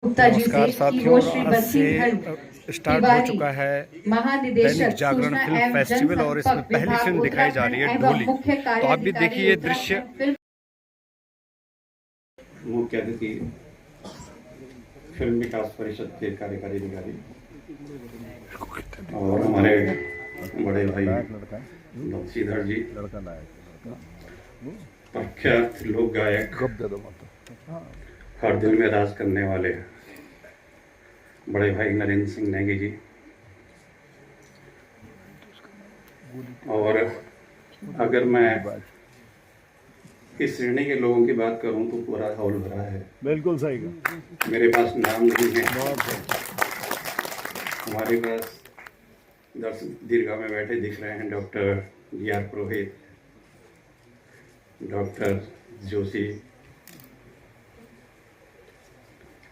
गुप्ता जी से नमस्कार कि साथियों, वो और श्री आज बद्रीधर से स्टार्ट हो तिवारी चुका है महानिदेशक दैनिक जागरण सूचना फिल्म एवं फेस्टिवल और इसमें जनसंपर्क पहली विभाग फिल्म दिखाई जा रही उत्तराखंड है एवं ढोली। मुख्य तो आप भी कार्याधिकारी देखिए ये दृश्य। उत्तराखंड फिल्म मुख्य अतिथि फिल्म विकास परिषद के कार्यकारी अधिकारी और हमारे बड़े भाई बंशीधर जी, प्रख्यात लोक गायक, हर दिल में राज करने वाले बड़े भाई नरेंद्र सिंह नेगी जी, और अगर मैं इस श्रेणी के लोगों की बात करूं तो पूरा हॉल भरा है। बिल्कुल सही। मेरे पास नाम नहीं है। हमारे पास दर्शक दीर्घा में बैठे दिख रहे हैं डॉक्टर D.R. पुरोहित, डॉक्टर जोशी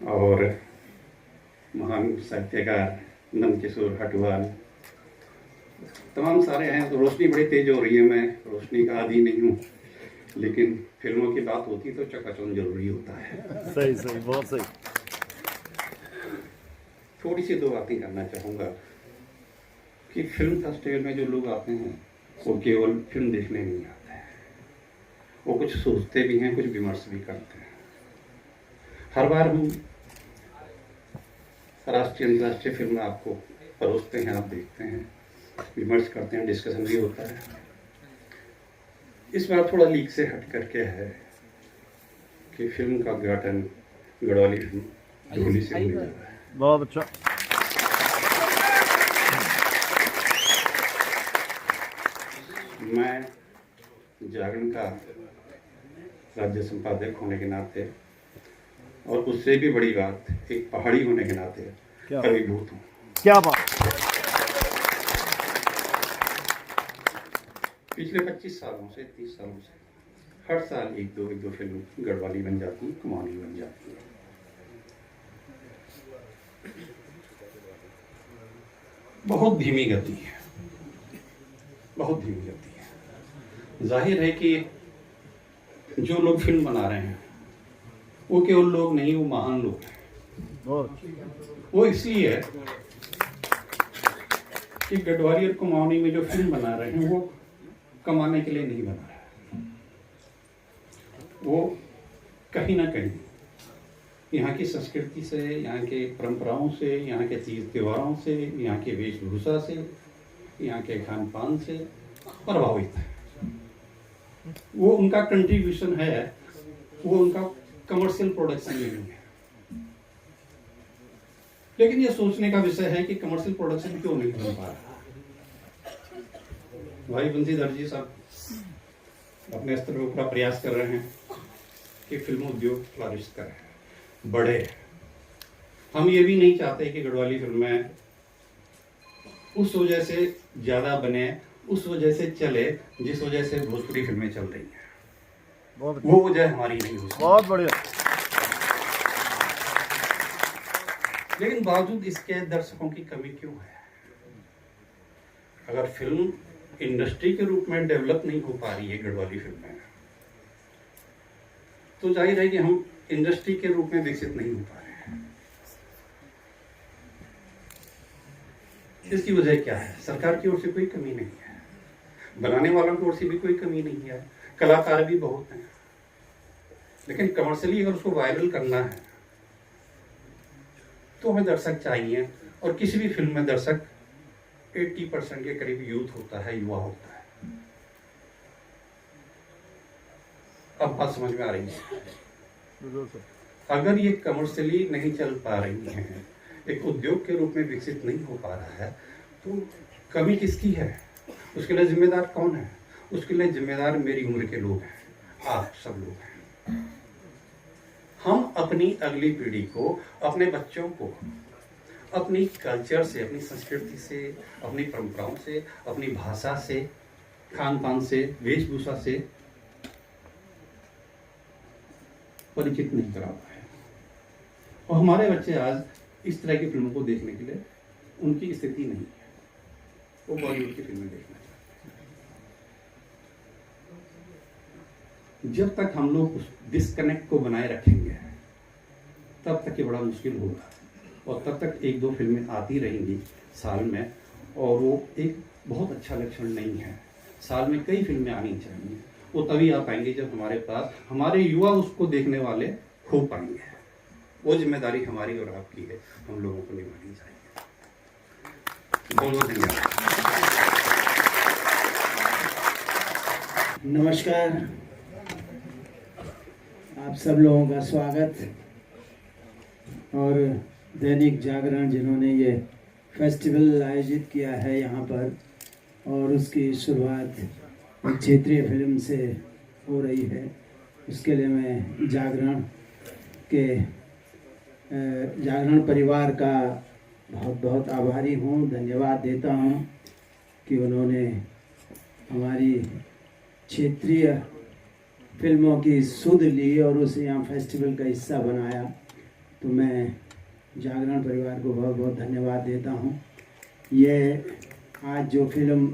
और महान साहित्यकार नंदकिशोर हटवाल, तमाम सारे हैं। तो रोशनी बड़ी तेज हो रही है, मैं रोशनी का आदी नहीं हूँ, लेकिन फिल्मों की बात होती तो चकाचौंध जरूरी होता है। सही सही, बहुत सही। थोड़ी सी दो बातें करना चाहूँगा कि फिल्म फेस्टिवल में जो लोग आते हैं वो केवल फिल्म देखने नहीं आते हैं, वो कुछ सोचते भी हैं, कुछ विमर्श भी करते हैं। हर बार हम राष्ट्रीय अंतर्राष्ट्रीय फिल्म आपको परोसते हैं, आप देखते हैं, विमर्श करते हैं, डिस्कशन भी होता है। इस बार थोड़ा लीक से हट करके है कि फिल्म का उद्घाटन गढ़वाली फिल्म ढोली से होने जा रहा है। बहुत अच्छा। मैं जागरण का राज्य संपादक होने के नाते और उससे भी बड़ी बात एक पहाड़ी होने के नाते अभिभूत हूँ। क्या बात। पिछले 25 सालों से 30 सालों से हर साल एक दो फिल्म गढ़वाली बन जाती है, कुमाऊनी बन जाती है। बहुत धीमी गति है, बहुत धीमी गति है। जाहिर है कि जो लोग फिल्म बना रहे हैं वो केवल लोग नहीं, वो महान लोग हैं। वो इसलिए है कि गढ़वाली और कुमाऊनी में जो फिल्म बना रहे हैं वो कमाने के लिए नहीं बना रहे हैं। वो कहीं ना कहीं यहाँ की संस्कृति से, यहाँ के परंपराओं से, यहाँ के तीज त्योहारों से, यहाँ के वेशभूषा से, यहाँ के खान पान से प्रभावित है। वो उनका कंट्रीब्यूशन है, वो उनका कमर्शियल प्रोडक्शन नहीं है। लेकिन ये सोचने का विषय है कि कमर्शियल प्रोडक्शन क्यों नहीं बन पा रहा। भाई बंशीधर जी साहब अपने स्तर पर पूरा प्रयास कर रहे हैं कि फिल्म उद्योग फ्लरिश करे, बढ़े। हम ये भी नहीं चाहते कि गढ़वाली फिल्में उस वजह से ज्यादा बने, उस वजह से चले जिस वजह से भोजपुरी फिल्में चल रही हैं। वो वजह हमारी नहीं हो सकती। बहुत बढ़िया। लेकिन बावजूद इसके दर्शकों की कमी क्यों है? अगर फिल्म इंडस्ट्री के रूप में डेवलप नहीं हो पा रही है गढ़वाली फिल्में, तो जाहिर है कि हम इंडस्ट्री के रूप में विकसित नहीं हो पा रहे हैं। इसकी वजह क्या है? सरकार की ओर से कोई कमी नहीं है, बनाने वालों की ओर से भी कोई कमी नहीं है, कलाकार भी बहुत हैं। लेकिन कमर्शियली अगर उसको वायरल करना है तो हमें दर्शक चाहिए, और किसी भी फिल्म में दर्शक 80% के करीब यूथ होता है, युवा होता है। अब बात समझ में आ रही है? अगर ये कमर्शियली नहीं चल पा रही है, एक उद्योग के रूप में विकसित नहीं हो पा रहा है, तो कमी किसकी है? उसके लिए जिम्मेदार कौन है? उसके लिए जिम्मेदार मेरी उम्र के लोग हैं, आप सब लोग हैं। हम अपनी अगली पीढ़ी को, अपने बच्चों को अपनी कल्चर से, अपनी संस्कृति से, अपनी परंपराओं से, अपनी भाषा से, खान पान से, वेशभूषा से परिचित नहीं करा पाए। और हमारे बच्चे आज इस तरह की फिल्मों को देखने के लिए उनकी स्थिति नहीं है, वो बॉलीवुड की फिल्में देखना चाहते हैं। जब तक हम लोग उस डिस्कनेक्ट को बनाए रखेंगे तब तक ये बड़ा मुश्किल होगा, और तब तक एक दो फिल्में आती रहेंगी साल में, और वो एक बहुत अच्छा लक्षण नहीं है। साल में कई फिल्में आनी चाहिए, वो तभी आ पाएंगे जब हमारे पास हमारे युवा उसको देखने वाले हो पाएंगे। वो जिम्मेदारी हमारी और आपकी है, हम लोगों को निभानी चाहिए। बहुत बहुत धन्यवाद। नमस्कार, आप सब लोगों का स्वागत। और दैनिक जागरण जिन्होंने ये फेस्टिवल आयोजित किया है यहाँ पर, और उसकी शुरुआत एक क्षेत्रीय फिल्म से हो रही है, उसके लिए मैं जागरण परिवार का बहुत बहुत आभारी हूँ, धन्यवाद देता हूँ कि उन्होंने हमारी क्षेत्रीय फिल्मों की सुध ली और उसे यहाँ फेस्टिवल का हिस्सा बनाया। तो मैं जागरण परिवार को बहुत बहुत धन्यवाद देता हूँ। ये आज जो फिल्म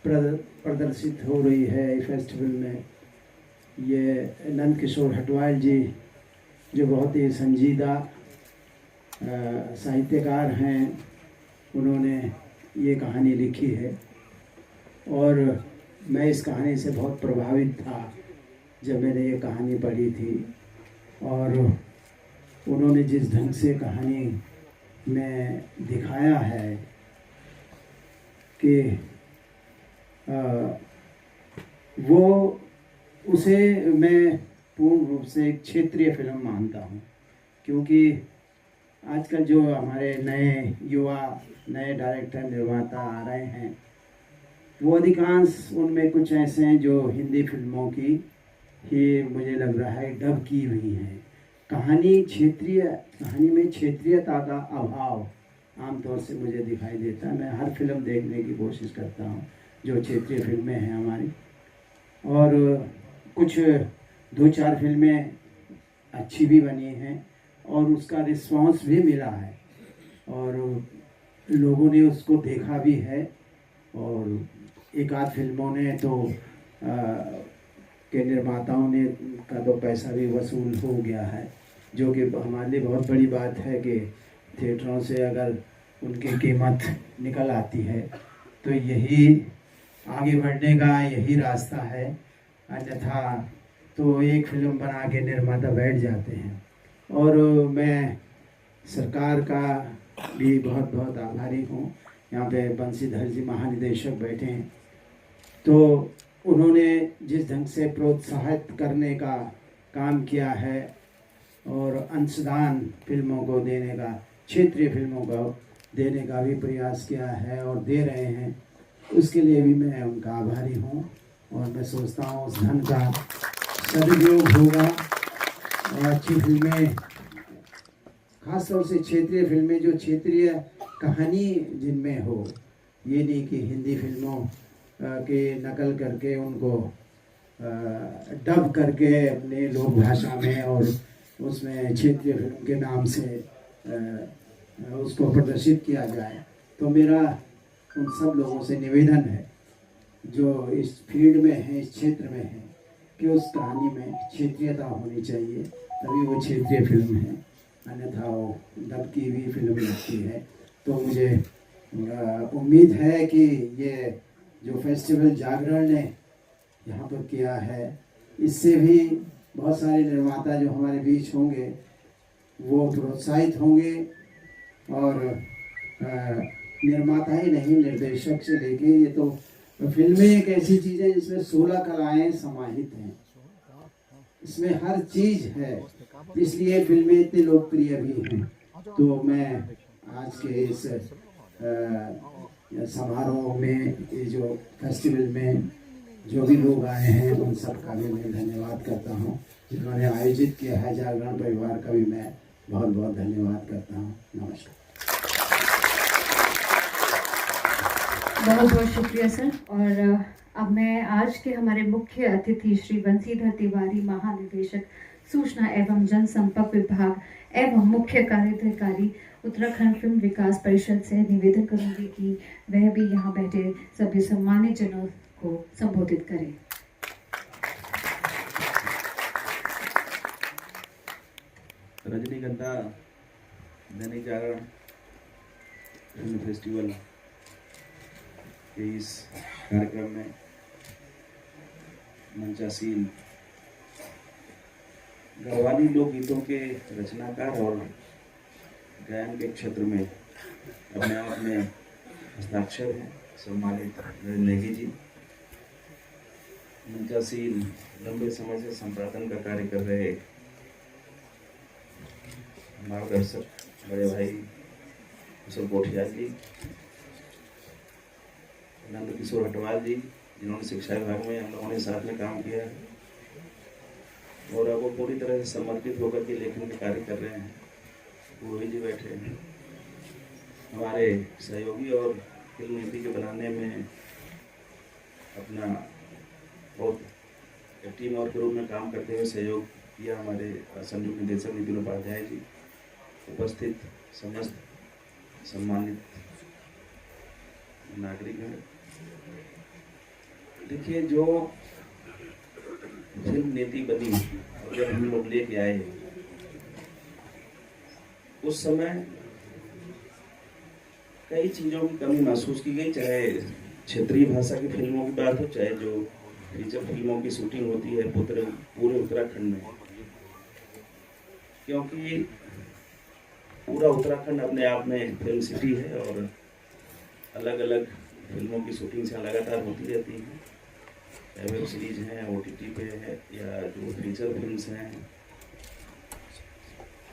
प्रदर्शित हो रही है फेस्टिवल में, ये नंद किशोर हटवाल जी जो बहुत ही संजीदा साहित्यकार हैं, उन्होंने ये कहानी लिखी है। और मैं इस कहानी से बहुत प्रभावित था जब मैंने ये कहानी पढ़ी थी, और उन्होंने जिस ढंग से कहानी में दिखाया है कि वो उसे मैं पूर्ण रूप से एक क्षेत्रीय फिल्म मानता हूँ। क्योंकि आजकल जो हमारे नए युवा नए डायरेक्टर निर्माता आ रहे हैं, वो अधिकांश उनमें कुछ ऐसे हैं जो हिंदी फिल्मों की ही मुझे लग रहा है डब की हुई हैं। कहानी में क्षेत्रीयता का अभाव आमतौर से मुझे दिखाई देता है। मैं हर फिल्म देखने की कोशिश करता हूँ जो क्षेत्रीय फिल्में हैं हमारी, और कुछ दो चार फिल्में अच्छी भी बनी हैं और उसका रिस्पांस भी मिला है, और लोगों ने उसको देखा भी है, और एक आध फिल्मों ने तो के निर्माताओं ने का तो पैसा भी वसूल हो गया है, जो कि हमारे लिए बहुत बड़ी बात है कि थिएटरों से अगर उनकी कीमत निकल आती है तो यही आगे बढ़ने का यही रास्ता है। अन्यथा तो एक फिल्म बना के निर्माता बैठ जाते हैं। और मैं सरकार का भी बहुत बहुत आभारी हूँ। यहाँ पे बंसीधर जी महानिदेशक बैठे हैं, तो उन्होंने जिस ढंग से प्रोत्साहित करने का काम किया है और अंशदान फिल्मों को देने का, क्षेत्रीय फिल्मों को देने का भी प्रयास किया है और दे रहे हैं, उसके लिए भी मैं उनका आभारी हूँ। और मैं सोचता हूँ उस धन का सदुपयोग होगा और अच्छी फिल्में, खासतौर से क्षेत्रीय फिल्में जो क्षेत्रीय कहानी जिनमें हो, ये नहीं कि हिंदी फिल्मों के नकल करके उनको डब करके अपने लोक भाषा में और उसमें क्षेत्रीय फिल्म के नाम से उसको प्रदर्शित किया जाए। तो मेरा उन सब लोगों से निवेदन है जो इस फील्ड में है, इस क्षेत्र में है, कि उस कहानी में क्षेत्रीयता होनी चाहिए, तभी वो क्षेत्रीय फिल्म है, अन्यथा वो डब की भी फिल्म लगती है। तो मुझे उम्मीद है कि ये जो फेस्टिवल जागरण ने यहाँ पर किया है, इससे भी बहुत सारे निर्माता जो हमारे बीच होंगे वो प्रोत्साहित होंगे, और निर्माता ही नहीं, निर्देशक से लेके, ये तो फिल्में एक ऐसी चीज़ है जिसमें 16 कलाएं समाहित हैं, इसमें हर चीज़ है, इसलिए फिल्में इतनी लोकप्रिय भी हैं। तो मैं आज के इस समारोह में, ये जो फेस्टिवल में जो भी लोग आए हैं, उन सब का भी मैं धन्यवाद करता हूँ। जिन्होंने आयोजित किया है, जागरण परिवार का भी मैं बहुत बहुत धन्यवाद करता हूँ। नमस्कार। बहुत बहुत शुक्रिया सर। और अब मैं आज के हमारे मुख्य अतिथि श्री बंसीधर तिवारी, महानिदेशक सूचना एवं जनसंपर्क विभाग एवं मुख्य कार्यकारी उत्तराखंड फिल्म विकास परिषद से निवेदन करूंगी कि वह भी यहाँ बैठे सभी सम्मानित जनों को संबोधित करें। रजनीगंधा दैनिक जागरण फिल्म फेस्टिवल के इस कार्यक्रम में मंचासीन गढ़वाली लोकगीतों के रचनाकार और गायन के क्षेत्र में अपने आप में हस्ताक्षर हैं सम्मानित नेगी जी। मंचासीन लंबे समय से संपादन का कार्य कर रहे मार्गदर्शक बड़े भाई कुशल कोठियाल जी, नंद किशोर हटवाल जी, जिन्होंने शिक्षा विभाग में हम लोगों ने साथ में काम किया है और अब वो पूरी तरह से समर्पित होकर के लेखन के कार्य कर रहे हैं। वो जी बैठे हैं, हमारे सहयोगी और फिल्म नीति के बनाने में अपना बहुत टीम और के रूप में काम करते हुए सहयोग किया हमारे संयुक्त निदेशक नितिन उपाध्याय जी, उपस्थित समस्त सम्मानित नागरिक हैं। देखिए, जो फिल्म नीति बनी और जब हम लोग लेके आए उस समय कई चीज़ों की कमी महसूस की गई, चाहे क्षेत्रीय भाषा की फिल्मों की बात हो, चाहे जो फीचर फिल्मों की शूटिंग होती है पूरे उत्तराखंड में, क्योंकि पूरा उत्तराखंड अपने आप में फिल्म सिटी है और अलग अलग फिल्मों की शूटिंग से लगातार होती रहती है, चाहे वेब सीरीज हैं, OTT पे है, या जो फीचर फिल्म्स हैं,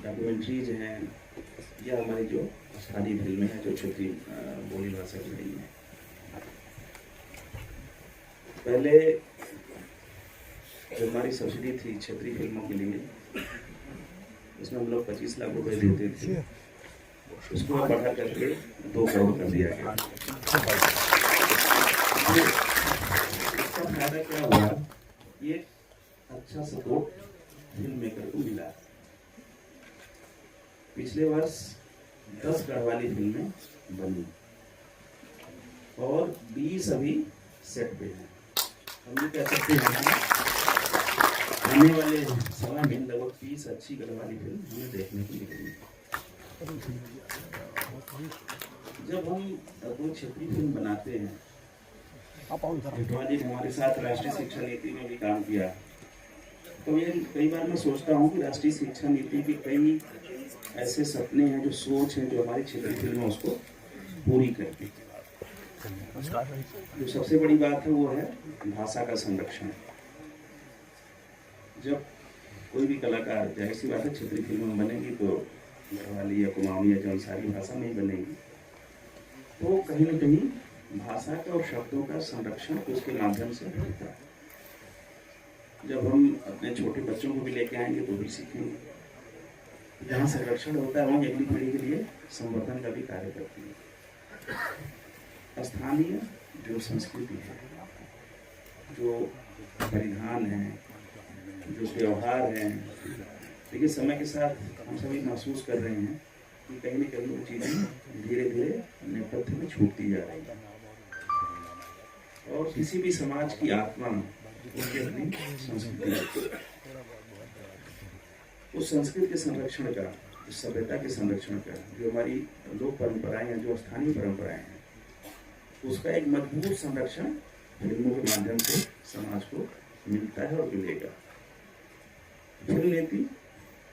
डॉक्यूमेंट्रीज हैं, या हमारी जो स्थानीय फिल्में हैं जो क्षेत्रीय बोली भाषा की नहीं है। पहले जो हमारी सब्सिडी थी क्षेत्रीय फिल्मों के लिए, उसमें हम लोग 25 लाख रुपए देते थे, उसको बढ़ा करके 2 करोड़ कर दिया गया। इसका फायदा क्या हुआ, ये अच्छा सपोर्ट फिल्म मेकर को मिला। पिछले वर्ष 10 गढ़वाली फिल्में बनी और 20 अभी सेट पे हैं। हम ये कह सकते हैं आने वाले समय में लगभग 20 अच्छी गढ़वाली फिल्म हमें देखने को मिलेगी। जब हम कोई क्षेत्रीय फिल्म बनाते हैं, जी हमारे साथ राष्ट्रीय शिक्षा नीति में भी काम किया, तो ये कई बार मैं सोचता हूँ कि राष्ट्रीय शिक्षा नीति के कई ऐसे सपने हैं, जो सोच है, जो हमारी क्षेत्रीय फिल्म है उसको पूरी करती। जो सबसे बड़ी बात है वो है भाषा का संरक्षण। जब कोई भी कलाकार, जाहिर सी बात है क्षेत्रीय फिल्म बनेगी तो गढ़वाली या कुमाऊनी या जौनसारी भाषा में ही बनेगी, तो कहीं न कहीं भाषा का और शब्दों का संरक्षण उसके माध्यम से होता है। जब हम अपने छोटे बच्चों को भी लेके आएंगे तो भी सीखेंगे। जहाँ संरक्षण होता है वहाँ अगली पीढ़ी के लिए संवर्धन का भी कार्य करती है। स्थानीय जो संस्कृति है, जो परिधान है, जो त्यौहार हैं, देखिए समय के साथ हम सभी महसूस कर रहे हैं कि कहीं न कहीं वो चीज़ें धीरे धीरे नेपथ्य में छूटती जा रही है। और किसी भी समाज की आत्मा उसकी अपनी संस्कृति है। उस संस्कृति के संरक्षण का, उस सभ्यता के संरक्षण का, जो हमारी लोक परंपराएं हैं, जो स्थानीय परंपराएं हैं, उसका एक मजबूत संरक्षण फिल्मों के माध्यम से समाज को मिलता है और मिलेगा। फिल्म नीति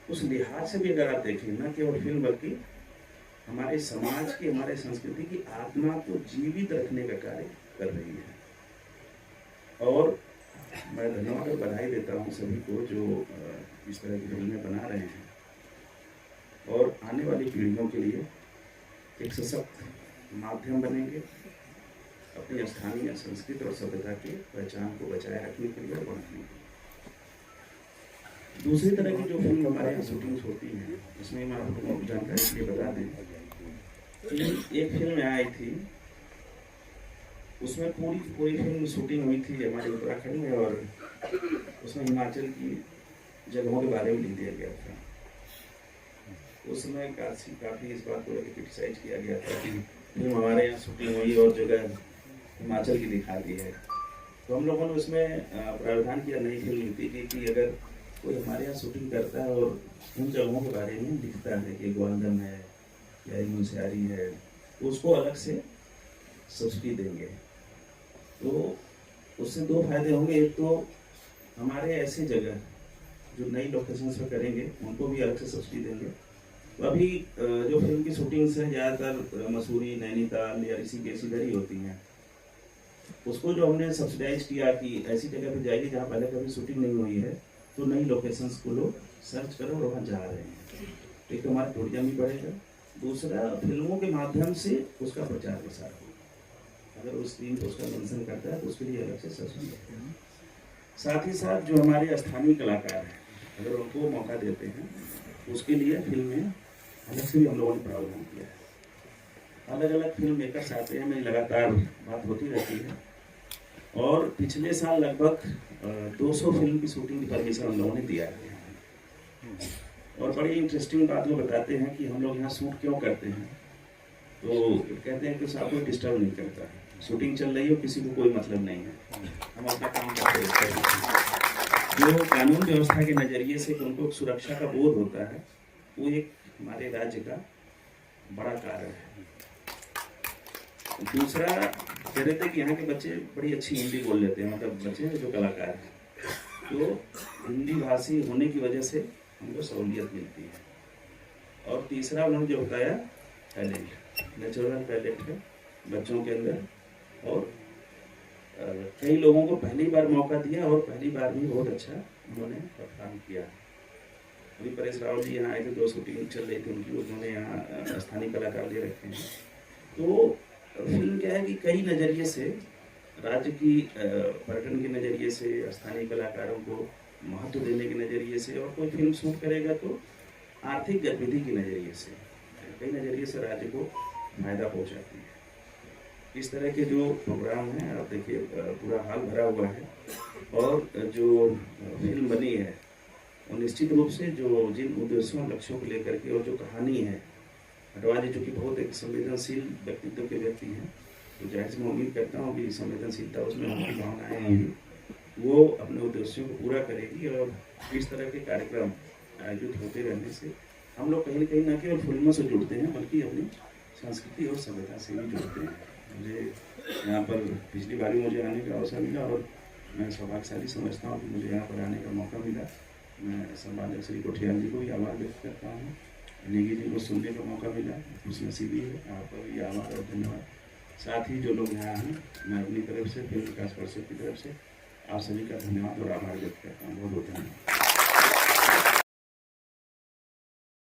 उस लिहाज से भी अगर आप देखें, न केवल फिल्म बल्कि हमारे समाज की, हमारे संस्कृति की आत्मा को जीवित रखने का कार्य कर रही है। और मैं धन्यवाद और बधाई देता हूँ सभी को जो इस तरह की फिल्में बना रहे हैं और आने वाली पीढ़ियों के लिए एक सशक्त माध्यम बनेंगे अपनी स्थानीय संस्कृति और सभ्यता की पहचान को बचाए रखने के लिए और बढ़ाने के लिए। दूसरी तरह की जो फिल्म हमारे यहाँ शूटिंग्स होती हैं, उसमें मैं आपको जानकारी के लिए बता दें कि एक फिल्म आई थी, उसमें पूरी फिल्म शूटिंग हुई थी हमारे उत्तराखंड में और उसमें हिमाचल की जगहों के बारे में लिख दिया गया था। उस समय काफ़ी इस बात को लेकर क्रिटिसाइज किया गया था कि फिल्म हमारे यहाँ शूटिंग हुई और जगह हिमाचल की दिखा दी है। तो हम लोगों ने उसमें प्रावधान किया, नई फिल्म नीति की कि अगर कोई हमारे यहाँ शूटिंग करता है और उन जगहों के बारे में लिखता है कि ग्वालदम है या मुंशियारी है, तो उसको अलग से सब्सिडी देंगे। तो उससे दो फायदे होंगे। एक तो हमारे ऐसी जगह जो नई लोकेशंस पे करेंगे उनको भी अलग से सब्सिडी देंगे। तो अभी जो फिल्म की शूटिंग्स हैं ज़्यादातर मसूरी, नैनीताल या ऋषिकेश इधर ही होती हैं। उसको जो हमने सब्सिडाइज किया कि ऐसी जगह पे जाइए जहाँ पहले कभी शूटिंग नहीं हुई है, तो नई लोकेशंस को लोग सर्च करो और वहाँ जा रहे हैं। एक तो हमारा टूरिज्म भी बढ़ेगा, दूसरा फिल्मों के माध्यम से उसका प्रचार प्रसार होगा। अगर उस दिन को उसका मेंशन करता है तो उसके लिए अलग से सब्सिडी देते हैं। साथ ही साथ जो हमारे स्थानीय कलाकार हैं, अगर उनको मौका देते हैं तो उसके लिए फिल्में अलग से भी हम लोगों ने प्रावधान किया है। अलग अलग फिल्म मेकर्स आते हैं, मेरी लगातार बात होती रहती है। और पिछले साल लगभग 200 फिल्म की शूटिंग की परमिशन हम लोगों ने दिया है। और बड़ी इंटरेस्टिंग बात वो बताते हैं कि हम लोग यहाँ शूट क्यों करते हैं। तो कहते हैं कि साहब कोई डिस्टर्ब नहीं करता, शूटिंग चल रही हो, किसी को कोई मतलब नहीं है, हम अपना काम करते हैं। जो कानून व्यवस्था के नज़रिए से उनको सुरक्षा का बोध होता है, वो एक हमारे राज्य का बड़ा कार्य है। दूसरा कह रहे थे कि यहाँ के बच्चे बड़ी अच्छी हिंदी बोल लेते हैं, मतलब बच्चे जो कलाकार हैं, तो हिंदी भाषी होने की वजह से हमको सहूलियत मिलती है। और तीसरा उन्होंने जो बताया टैलेंट, नेचुरल टैलेंट है बच्चों के अंदर। और कई लोगों को पहली बार मौका दिया और पहली बार भी बहुत अच्छा उन्होंने परफॉर्म किया। अभी परेश रावल जी यहाँ आए थे, 2 शूटिंग चल रही थी उनकी, उन्होंने यहाँ स्थानीय कलाकार ले रखे हैं। तो फिल्म क्या है कि कई नज़रिए से, राज्य की पर्यटन के नज़रिए से, स्थानीय कलाकारों को महत्व देने के नज़रिए से, और कोई फिल्म शूट करेगा तो आर्थिक गतिविधि के नज़रिए से, कई नज़रिए से राज्य को फायदा पहुंचाती है। इस तरह के जो प्रोग्राम हैं, आप देखिए पूरा हाल भरा हुआ है। और जो फिल्म बनी है वो निश्चित रूप से जो जिन उद्देश्यों लक्ष्यों को लेकर के, और जो कहानी है, अडवाणी जी जो कि बहुत एक संवेदनशील व्यक्तित्व के व्यक्ति हैं, तो जाहिर से मैं उम्मीद करता हूँ कि संवेदनशीलता उसमें उनकी भावनाएँ होंगी, वो अपने उद्देश्यों को पूरा करेगी। और इस तरह के कार्यक्रम आयोजित होते रहने से हम लोग कहीं न कहीं न केवल फिल्मों से जुड़ते हैं, बल्कि अपनी संस्कृति और सभ्यता से भी जुड़ते हैं। मुझे यहाँ पर पिछली बार मुझे आने का अवसर मिला और मैं सौभाग्यशाली समझता हूँ कि मुझे यहाँ पर आने का मौका मिला। मैं संपादक श्री कोठियाल जी को भी आभार व्यक्त करता हूँ, नेगी जी को सुनने का मौका मिला, खुशनसीबी है, आपका भी आभार और धन्यवाद। साथ ही जो लोग यहाँ हैं, मैं अपनी तरफ से, फिल्म विकास परिषद की तरफ से आप सभी का धन्यवाद और आभार व्यक्त करता हूँ। बहुत बहुत धन्यवाद।